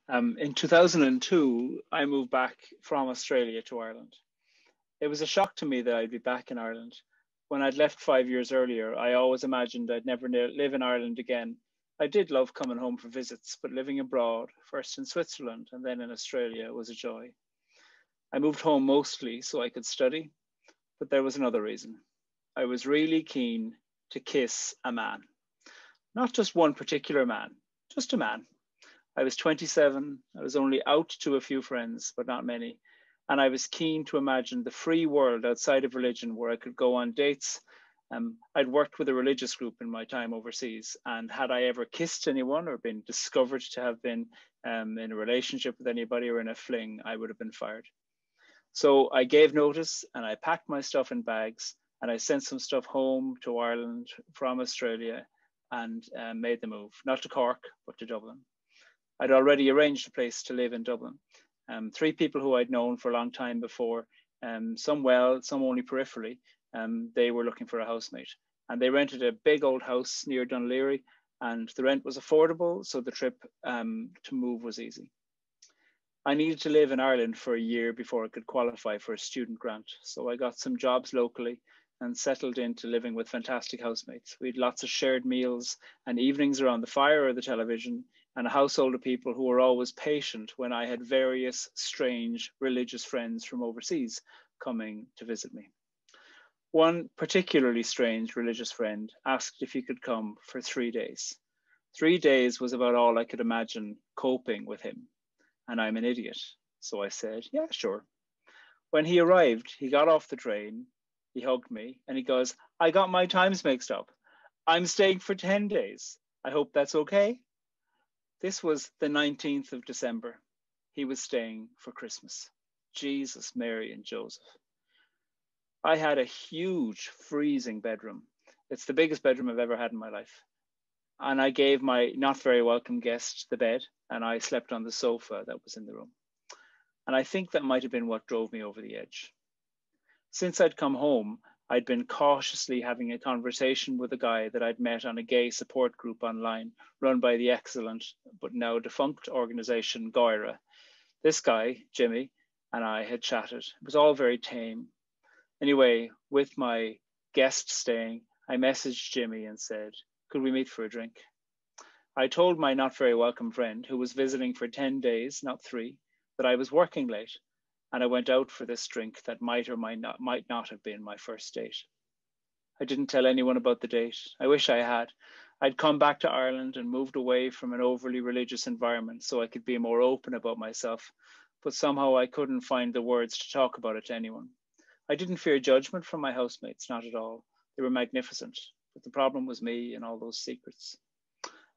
In 2002, I moved back from Australia to Ireland. It was a shock to me that I'd be back in Ireland. When I'd left 5 years earlier, I always imagined I'd never live in Ireland again. I did love coming home for visits, but living abroad, first in Switzerland and then in Australia, was a joy. I moved home mostly so I could study, but there was another reason. I was really keen to kiss a man. Not just one particular man, just a man. I was 27. I was only out to a few friends, but not many. And I was keen to imagine the free world outside of religion where I could go on dates. I'd worked with a religious group in my time overseas. And had I ever kissed anyone or been discovered to have been in a relationship with anybody or in a fling, I would have been fired. So I gave notice and I packed my stuff in bags and I sent some stuff home to Ireland from Australia and made the move, not to Cork, but to Dublin. I'd already arranged a place to live in Dublin. Three people who I'd known for a long time before, some well, some only peripherally, they were looking for a housemate. And they rented a big old house near Dún Laoghaire, and the rent was affordable, so the trip to move was easy. I needed to live in Ireland for a year before I could qualify for a student grant. So I got some jobs locally and settled into living with fantastic housemates. We had lots of shared meals and evenings around the fire or the television, and a household of people who were always patient when I had various strange religious friends from overseas coming to visit me. One particularly strange religious friend asked if he could come for 3 days. 3 days was about all I could imagine coping with him, and I'm an idiot. So I said, yeah, sure. When he arrived, he got off the train, he hugged me, and he goes, I got my times mixed up. I'm staying for 10 days. I hope that's okay. This was the 19th of December. He was staying for Christmas. Jesus, Mary, and Joseph. I had a huge, freezing bedroom. It's the biggest bedroom I've ever had in my life. And I gave my not very welcome guest the bed, and I slept on the sofa that was in the room. And I think that might have been what drove me over the edge. Since I'd come home, I'd been cautiously having a conversation with a guy that I'd met on a gay support group online run by the excellent but now defunct organization Goira. This guy, Jimmy, and I had chatted. It was all very tame. Anyway, with my guest staying, I messaged Jimmy and said, could we meet for a drink? I told my not very welcome friend, who was visiting for 10 days, not 3, that I was working late, and I went out for this drink that might or might not have been my first date. I didn't tell anyone about the date. I wish I had. I'd come back to Ireland and moved away from an overly religious environment so I could be more open about myself, but somehow I couldn't find the words to talk about it to anyone. I didn't fear judgment from my housemates, not at all. They were magnificent, but the problem was me and all those secrets.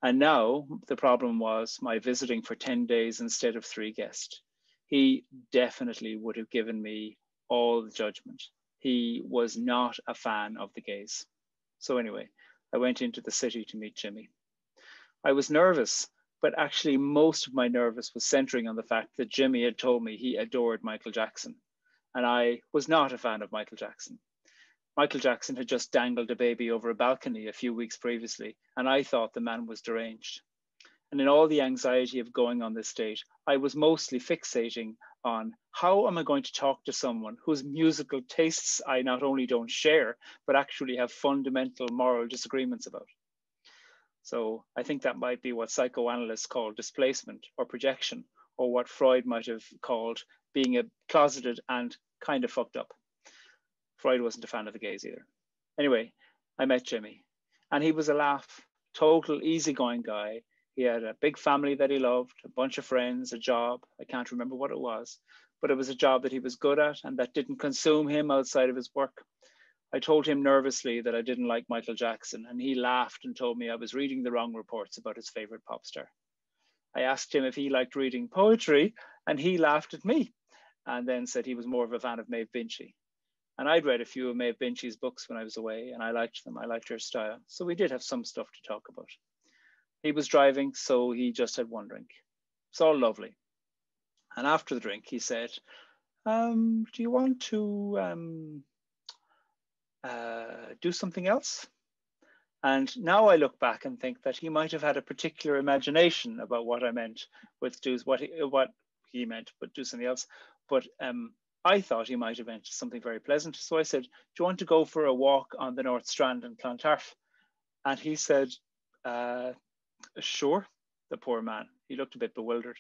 And now the problem was my visiting for 10 days instead of 3 guests. He definitely would have given me all the judgment. He was not a fan of the gays. So anyway, I went into the city to meet Jimmy. I was nervous, but actually most of my nervous was centering on the fact that Jimmy had told me he adored Michael Jackson. And I was not a fan of Michael Jackson. Michael Jackson had just dangled a baby over a balcony a few weeks previously, and I thought the man was deranged. And in all the anxiety of going on this date, I was mostly fixating on how am I going to talk to someone whose musical tastes I not only don't share, but actually have fundamental moral disagreements about. So I think that might be what psychoanalysts call displacement or projection, or what Freud might have called being a closeted and kind of fucked up. Freud wasn't a fan of the gays either. Anyway, I met Jimmy, and he was a laugh, total easygoing guy. He had a big family that he loved, a bunch of friends, a job. I can't remember what it was, but it was a job that he was good at and that didn't consume him outside of his work. I told him nervously that I didn't like Michael Jackson, and he laughed and told me I was reading the wrong reports about his favorite pop star. I asked him if he liked reading poetry, and he laughed at me and then said he was more of a fan of Maeve Binchy. And I'd read a few of Maeve Binchy's books when I was away, and I liked them. I liked her style. So we did have some stuff to talk about. He was driving, so he just had one drink. It's all lovely. And after the drink, he said, do you want to do something else? And now I look back and think that he might have had a particular imagination about what I meant with do what he meant, but do something else. But I thought he might have meant something very pleasant. So I said, "Do you want to go for a walk on the North Strand in Clontarf?" And he said, "Sure." The poor man, he looked a bit bewildered.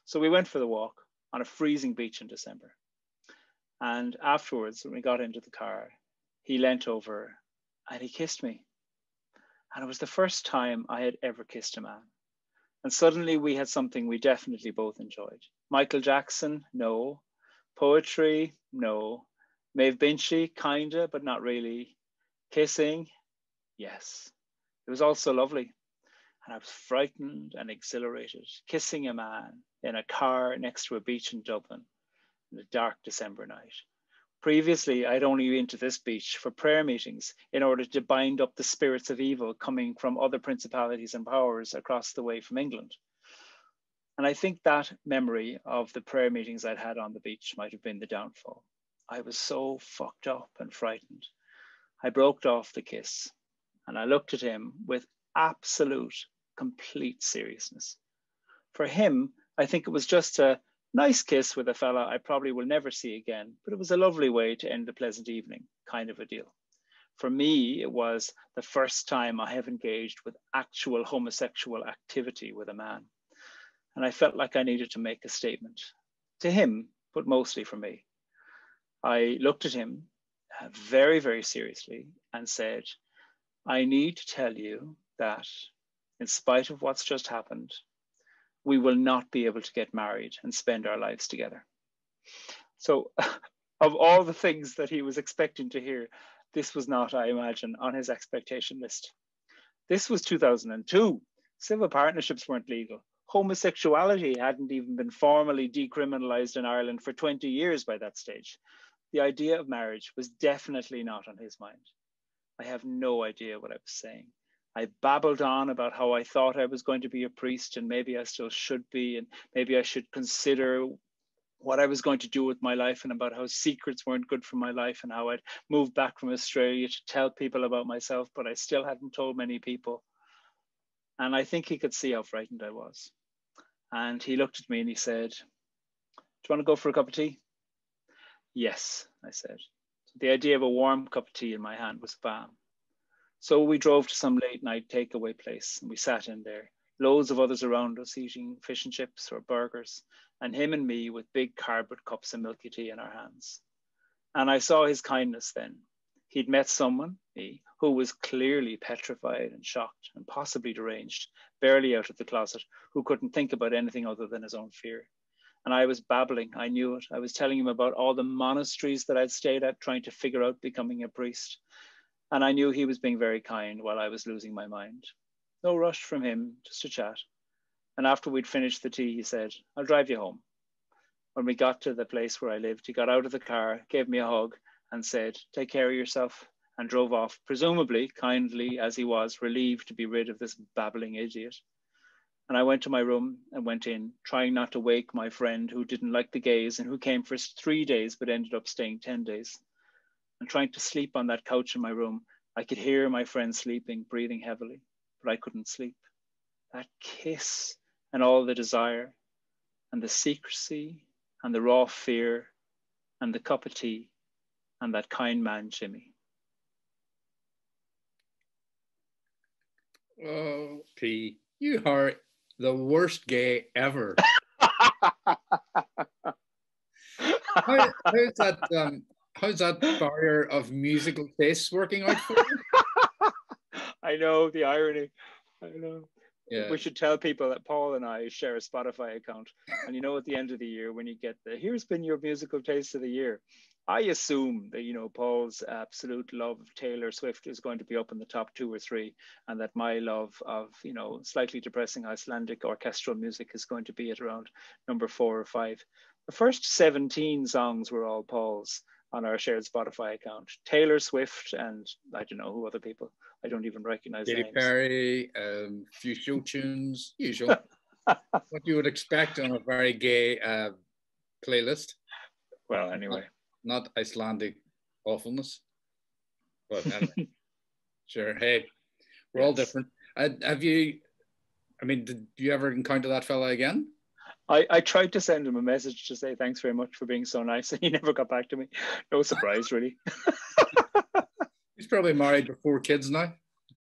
So we went for the walk on a freezing beach in December. And afterwards, when we got into the car, he leant over and he kissed me. And it was the first time I had ever kissed a man. And suddenly we had something we definitely both enjoyed. Michael Jackson, no. Poetry, no. Maeve Binchy, kinda, but not really. Kissing, yes. It was also lovely. And I was frightened and exhilarated, kissing a man in a car next to a beach in Dublin in a dark December night. Previously, I'd only been to this beach for prayer meetings in order to bind up the spirits of evil coming from other principalities and powers across the way from England. And I think that memory of the prayer meetings I'd had on the beach might have been the downfall. I was so fucked up and frightened. I broke off the kiss and I looked at him with absolute, complete seriousness. For him, I think it was just a nice kiss with a fella I probably will never see again, but it was a lovely way to end a pleasant evening, kind of a deal. For me, it was the first time I have engaged with actual homosexual activity with a man. And I felt like I needed to make a statement to him, but mostly for me. I looked at him very, very seriously and said, "I need to tell you that in spite of what's just happened, we will not be able to get married and spend our lives together." So of all the things that he was expecting to hear, this was not, I imagine, on his expectation list. This was 2002. Civil partnerships weren't legal. Homosexuality hadn't even been formally decriminalized in Ireland for 20 years by that stage. The idea of marriage was definitely not on his mind. I have no idea what I was saying. I babbled on about how I thought I was going to be a priest and maybe I still should be, and maybe I should consider what I was going to do with my life, and about how secrets weren't good for my life and how I'd moved back from Australia to tell people about myself, but I still hadn't told many people. And I think he could see how frightened I was. And he looked at me and he said, "Do you want to go for a cup of tea?" "Yes," I said. So the idea of a warm cup of tea in my hand was balm. So we drove to some late night takeaway place and we sat in there, loads of others around us eating fish and chips or burgers, and him and me with big cardboard cups of milky tea in our hands. And I saw his kindness then. He'd met someone, me, who was clearly petrified and shocked and possibly deranged, barely out of the closet, who couldn't think about anything other than his own fear. And I was babbling, I knew it. I was telling him about all the monasteries that I'd stayed at trying to figure out becoming a priest. And I knew he was being very kind while I was losing my mind. No rush from him, just a chat. And after we'd finished the tea, he said, "I'll drive you home." When we got to the place where I lived, he got out of the car, gave me a hug and said, "Take care of yourself," and drove off, presumably, kindly as he was, relieved to be rid of this babbling idiot. And I went to my room and went in, trying not to wake my friend who didn't like the gays and who came for 3 days but ended up staying 10 days. And trying to sleep on that couch in my room, I could hear my friend sleeping, breathing heavily, but I couldn't sleep. That kiss and all the desire and the secrecy and the raw fear and the cup of tea and that kind man, Jimmy. Oh, P, you are the worst gay ever. How's that barrier of musical tastes working out for you? I know, the irony. I know. Yeah. We should tell people that Paul and I share a Spotify account. And you know, at the end of the year, when you get here's been your musical taste of the year, I assume that, you know, Paul's absolute love of Taylor Swift is going to be up in the top 2 or 3, and that my love of, you know, slightly depressing Icelandic orchestral music is going to be at around number 4 or 5. The first 17 songs were all Paul's on our shared Spotify account. Taylor Swift and I don't know who other people. I don't even recognize Katy names. Perry, few show tunes, usual. What you would expect on a very gay playlist. Well, anyway. Not Icelandic awfulness. But anyway, sure. Hey, We're all different. Have you? I mean, did you ever encounter that fella again? I tried to send him a message to say thanks very much for being so nice, and he never got back to me. No surprise, really. He's probably married with 4 kids now.